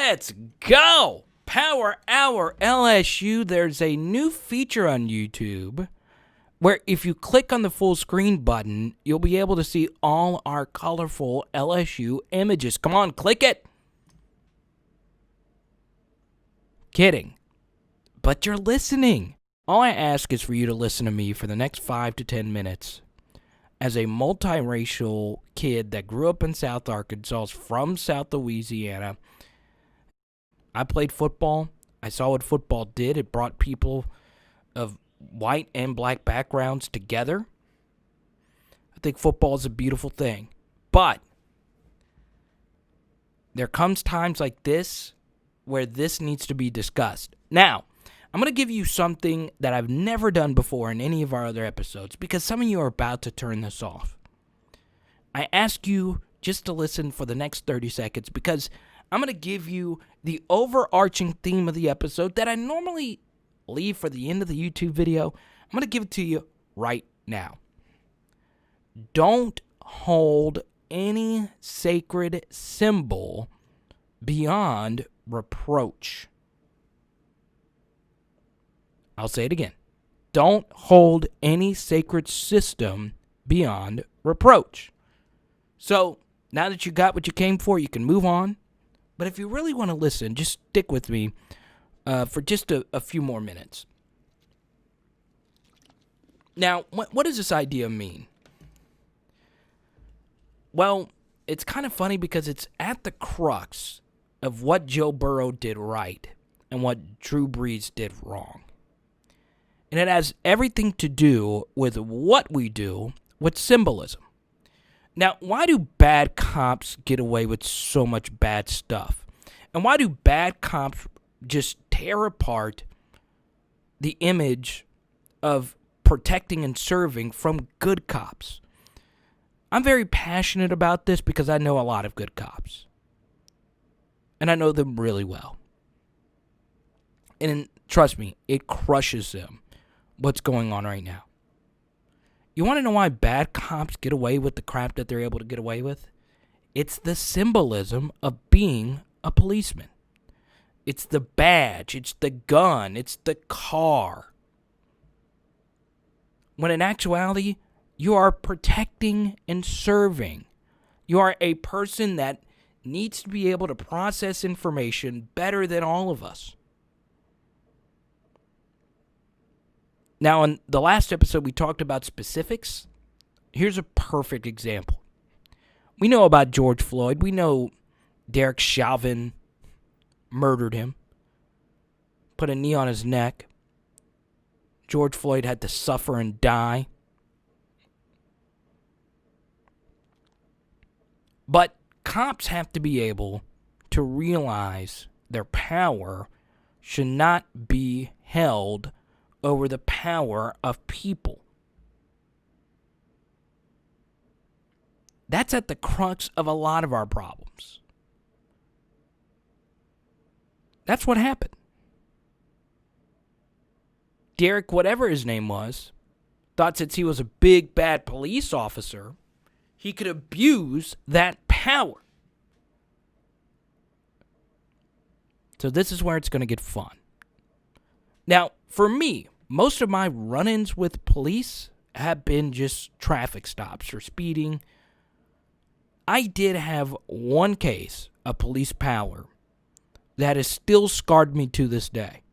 Let's go! Power Hour LSU. There's a new feature on YouTube where if you click on the full screen button, you'll be able to see all our colorful LSU images. Come on, click it. Kidding. But you're listening. All I ask is for you to listen to me for the next 5 to 10 minutes. As a multiracial kid that grew up in South Arkansas, from South Louisiana, I played football. I saw what football did. It brought people of white and black backgrounds together. I think football is a beautiful thing. But there comes times like this where this needs to be discussed. Now, I'm going to give you something that I've never done before in any of our other episodes because some of you are about to turn this off. I ask you just to listen for the next 30 seconds because I'm going to give you the overarching theme of the episode that I normally leave for the end of the YouTube video. I'm going to give it to you right now. Don't hold any sacred symbol beyond reproach. I'll say it again. Don't hold any sacred system beyond reproach. So, now that you got what you came for, you can move on. But if you really want to listen, just stick with me for just a few more minutes. Now, what does this idea mean? Well, it's kind of funny because it's at the crux of what Joe Burrow did right and what Drew Brees did wrong. And it has everything to do with what we do with symbolism. Now, why do bad cops get away with so much bad stuff? And why do bad cops just tear apart the image of protecting and serving from good cops? I'm very passionate about this because I know a lot of good cops. And I know them really well. And trust me, it crushes them what's going on right now. You want to know why bad cops get away with the crap that they're able to get away with? It's the symbolism of being a policeman. It's the badge, it's the gun, it's the car. When in actuality, you are protecting and serving. You are a person that needs to be able to process information better than all of us. Now, in the last episode, we talked about specifics. Here's a perfect example. We know about George Floyd. We know Derek Chauvin murdered him, put a knee on his neck. George Floyd had to suffer and die. But cops have to be able to realize their power should not be held over the power of people. That's at the crux of a lot of our problems. That's what happened. Derek, whatever his name was, thought since he was a big, bad police officer, he could abuse that power. So this is where it's going to get fun. Now, for me, most of my run-ins with police have been just traffic stops or speeding. I did have one case of police power that has still scarred me to this day.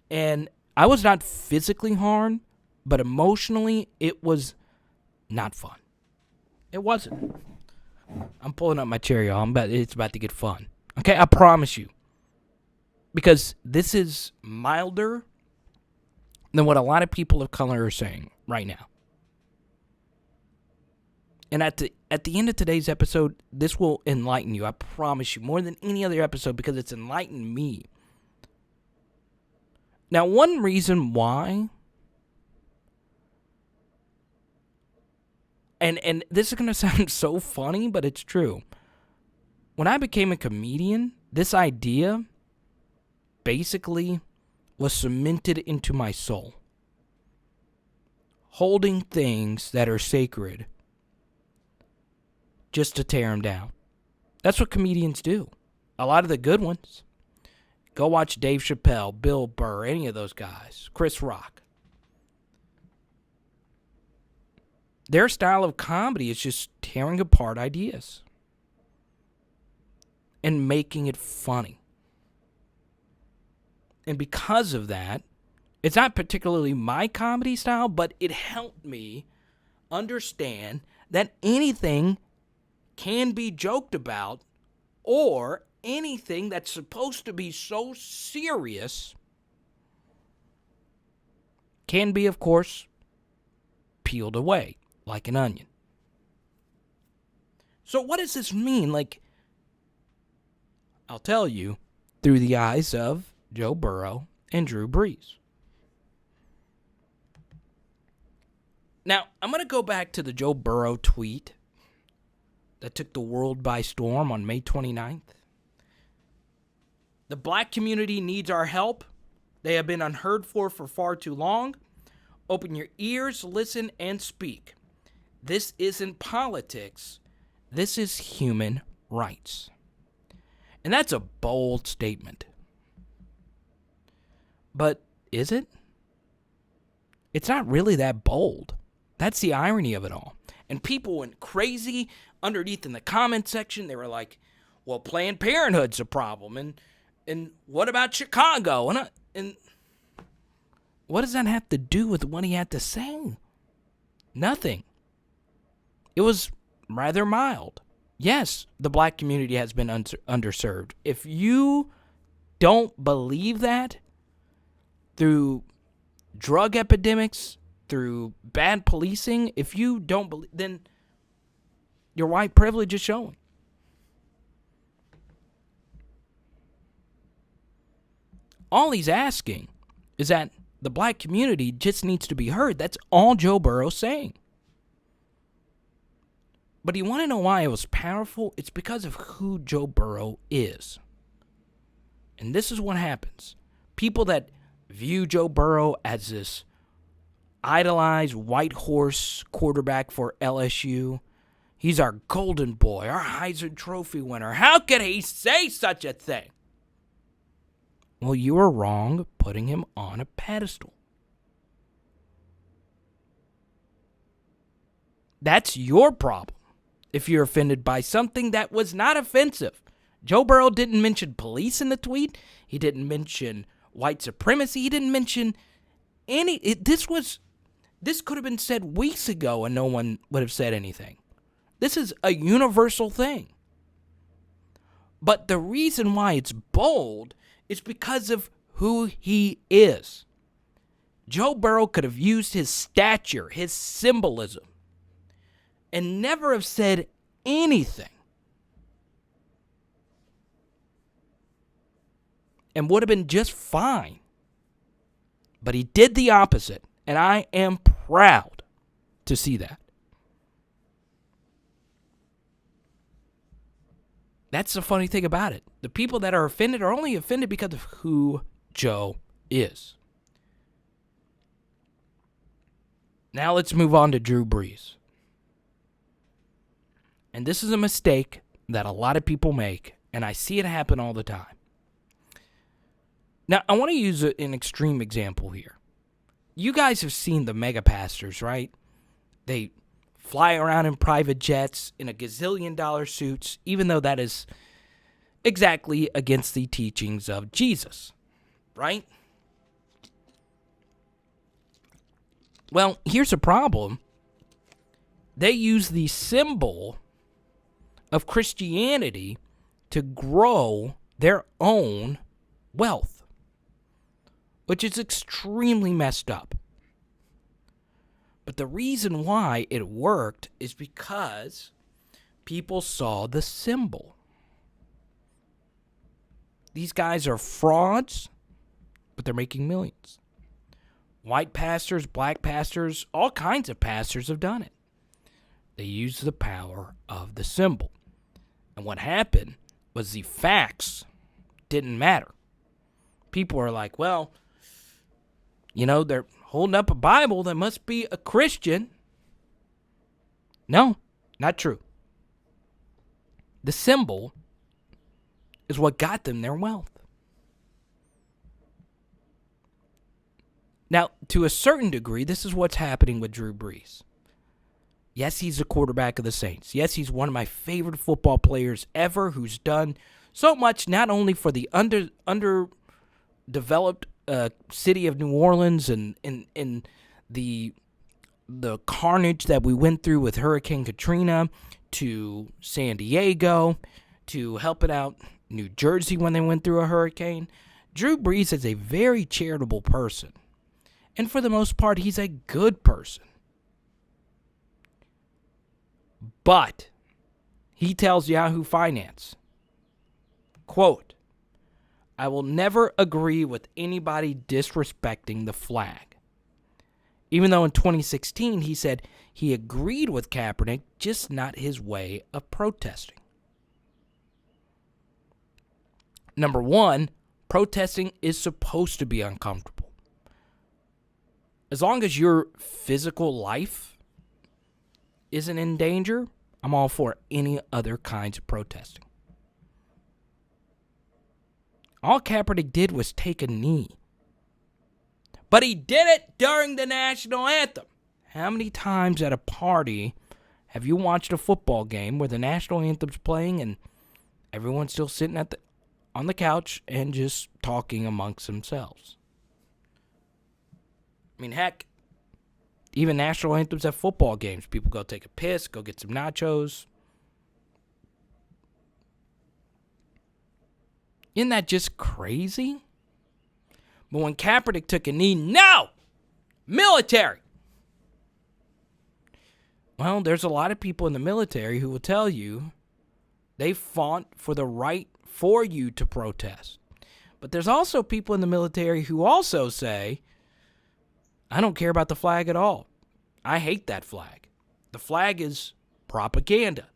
And I was not physically harmed, but emotionally, it was not fun. It wasn't. I'm pulling up my chair, y'all. It's about to get fun. Okay, I promise you. Because this is milder than what a lot of people of color are saying right now. And at the end of today's episode, this will enlighten you. I promise you, more than any other episode, because it's enlightened me. Now, one reason why, and this is going to sound so funny, but it's true. When I became a comedian, this idea basically was cemented into my soul. Holding things that are sacred just to tear them down. That's what comedians do. A lot of the good ones. Go watch Dave Chappelle, Bill Burr, any of those guys, Chris Rock. Their style of comedy is just tearing apart ideas and making it funny. And because of that, it's not particularly my comedy style, but it helped me understand that anything can be joked about, or anything that's supposed to be so serious can be, of course, peeled away like an onion. So what does this mean? Like, I'll tell you through the eyes of Joe Burrow and Drew Brees. Now, I'm going to go back to the Joe Burrow tweet that took the world by storm on May 29th. The black community needs our help. They have been unheard for far too long. Open your ears, listen, and speak. This isn't politics. This is human rights. And that's a bold statement. But is it? It's not really that bold. That's the irony of it all. And people went crazy underneath in the comment section. They were like, well, Planned Parenthood's a problem. And what about Chicago? And what does that have to do with what he had to say? Nothing. It was rather mild. Yes, the black community has been underserved. If you don't believe that, through drug epidemics, through bad policing, if you don't believe, then your white privilege is showing. All he's asking is that the black community just needs to be heard. That's all Joe Burrow's saying. But you want to know why it was powerful? It's because of who Joe Burrow is. And this is what happens. People that view Joe Burrow as this idolized white horse quarterback for LSU. He's our golden boy, our Heisman Trophy winner. How could he say such a thing? Well, you are wrong putting him on a pedestal. That's your problem if you're offended by something that was not offensive. Joe Burrow didn't mention police in the tweet. He didn't mention white supremacy. He didn't mention any. This could have been said weeks ago and no one would have said anything. This is a universal thing. But the reason why it's bold is because of who he is. Joe Burrow could have used his stature, his symbolism, and never have said anything. And would have been just fine. But he did the opposite. And I am proud to see that. That's the funny thing about it. The people that are offended are only offended because of who Joe is. Now let's move on to Drew Brees. And this is a mistake that a lot of people make, and I see it happen all the time. Now, I want to use an extreme example here. You guys have seen the mega pastors, right? They fly around in private jets in a gazillion-dollar suits, even though that is exactly against the teachings of Jesus, right? Well, here's a problem. They use the symbol of Christianity to grow their own wealth, which is extremely messed up. But the reason why it worked is because people saw the symbol. These guys are frauds, but they're making millions. White pastors, black pastors, all kinds of pastors have done it. They use the power of the symbol. And what happened was the facts didn't matter. People are like, well, they're holding up a Bible that must be a Christian. No, not true. The symbol is what got them their wealth. Now, to a certain degree, this is what's happening with Drew Brees. Yes, he's the quarterback of the Saints. Yes, he's one of my favorite football players ever who's done so much not only for the underdeveloped city of New Orleans and the carnage that we went through with Hurricane Katrina, to San Diego, to helping out New Jersey when they went through a hurricane. Drew Brees is a very charitable person. And for the most part, he's a good person. But he tells Yahoo Finance, quote, "I will never agree with anybody disrespecting the flag." Even though in 2016 he said he agreed with Kaepernick, just not his way of protesting. Number one, protesting is supposed to be uncomfortable. As long as your physical life isn't in danger, I'm all for any other kinds of protesting. All Kaepernick did was take a knee. But he did it during the national anthem. How many times at a party have you watched a football game where the national anthem's playing and everyone's still sitting on the couch and just talking amongst themselves? I mean, heck, even national anthems at football games. People go take a piss, go get some nachos. Isn't that just crazy? But when Kaepernick took a knee, no! Military! Well, there's a lot of people in the military who will tell you they fought for the right for you to protest. But there's also people in the military who also say, I don't care about the flag at all. I hate that flag. The flag is propaganda.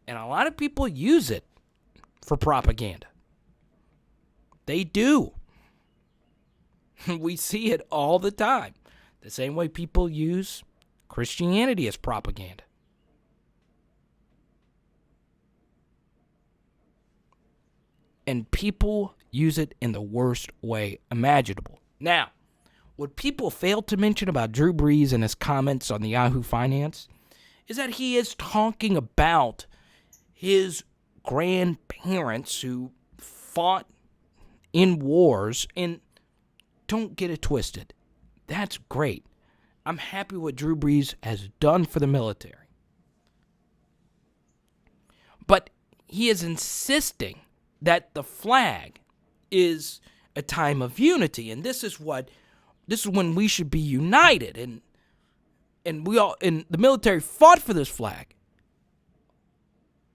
And a lot of people use it for propaganda. They do. We see it all the time. The same way people use Christianity as propaganda. And people use it in the worst way imaginable. Now, what people fail to mention about Drew Brees and his comments on the Yahoo Finance is that he is talking about his grandparents who fought in wars, and don't get it twisted. That's great. I'm happy what Drew Brees has done for the military. But he is insisting that the flag is a time of unity, and this is when we should be united, and the military fought for this flag.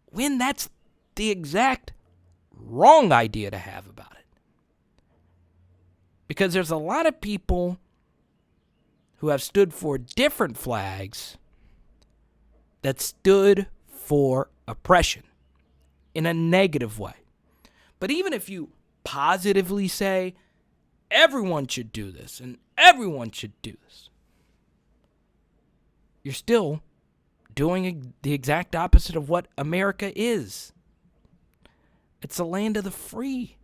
When that's the exact wrong idea to have about it. Because there's a lot of people who have stood for different flags that stood for oppression in a negative way. But even if you positively say everyone should do this and everyone should do this, you're still doing the exact opposite of what America is. It's the land of the free.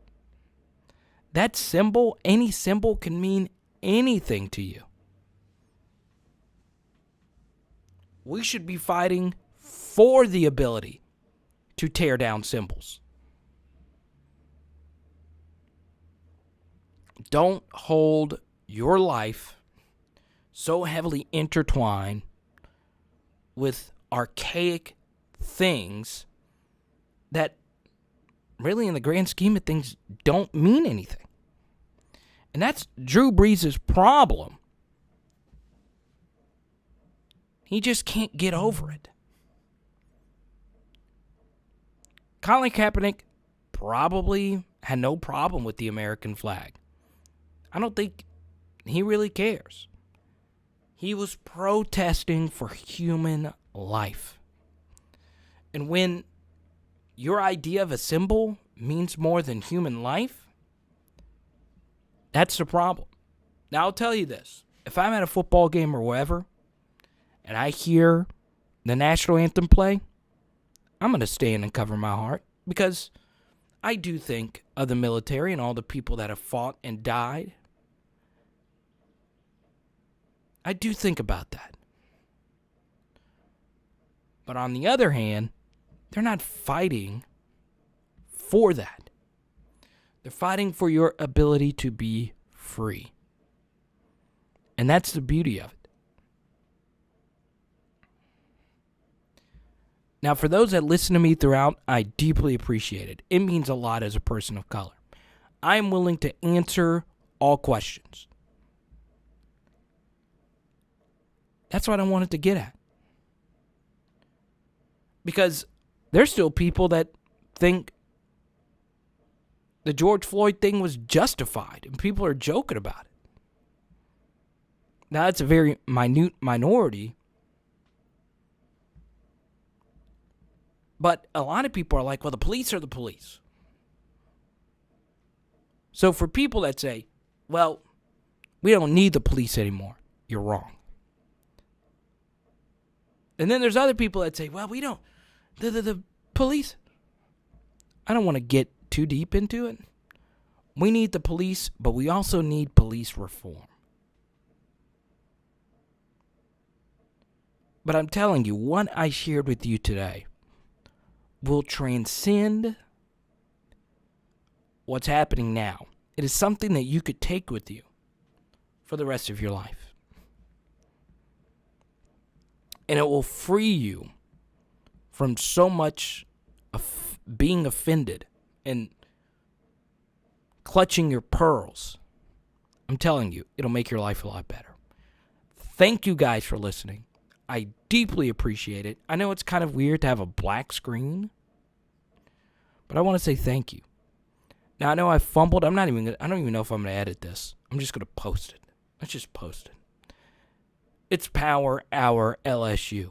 That symbol, any symbol, can mean anything to you. We should be fighting for the ability to tear down symbols. Don't hold your life so heavily intertwined with archaic things that really, in the grand scheme of things, don't mean anything. And that's Drew Brees' problem. He just can't get over it. Colin Kaepernick probably had no problem with the American flag. I don't think he really cares. He was protesting for human life. And when your idea of a symbol means more than human life, that's the problem. Now, I'll tell you this. If I'm at a football game or wherever, and I hear the national anthem play, I'm going to stand and cover my heart because I do think of the military and all the people that have fought and died. I do think about that. But on the other hand, they're not fighting for that. They're fighting for your ability to be free. And that's the beauty of it. Now, for those that listen to me throughout, I deeply appreciate it. It means a lot as a person of color. I am willing to answer all questions. That's what I wanted to get at. Because there's still people that think the George Floyd thing was justified, and people are joking about it. Now, that's a very minute minority. But a lot of people are like, well, the police are the police. So for people that say, well, we don't need the police anymore, you're wrong. And then there's other people that say, well, we don't, the police. I don't want to get too deep into it. We need the police, but we also need police reform. But I'm telling you, what I shared with you today will transcend what's happening now. It is something that you could take with you for the rest of your life. And it will free you from so much of being offended and clutching your pearls. I'm telling you, it'll make your life a lot better. Thank you guys for listening. I deeply appreciate it. I know it's kind of weird to have a black screen, but I want to say thank you. Now, I know I fumbled. I don't even know if I'm going to edit this. I'm just going to post it. Let's just post it. It's Hour LSU.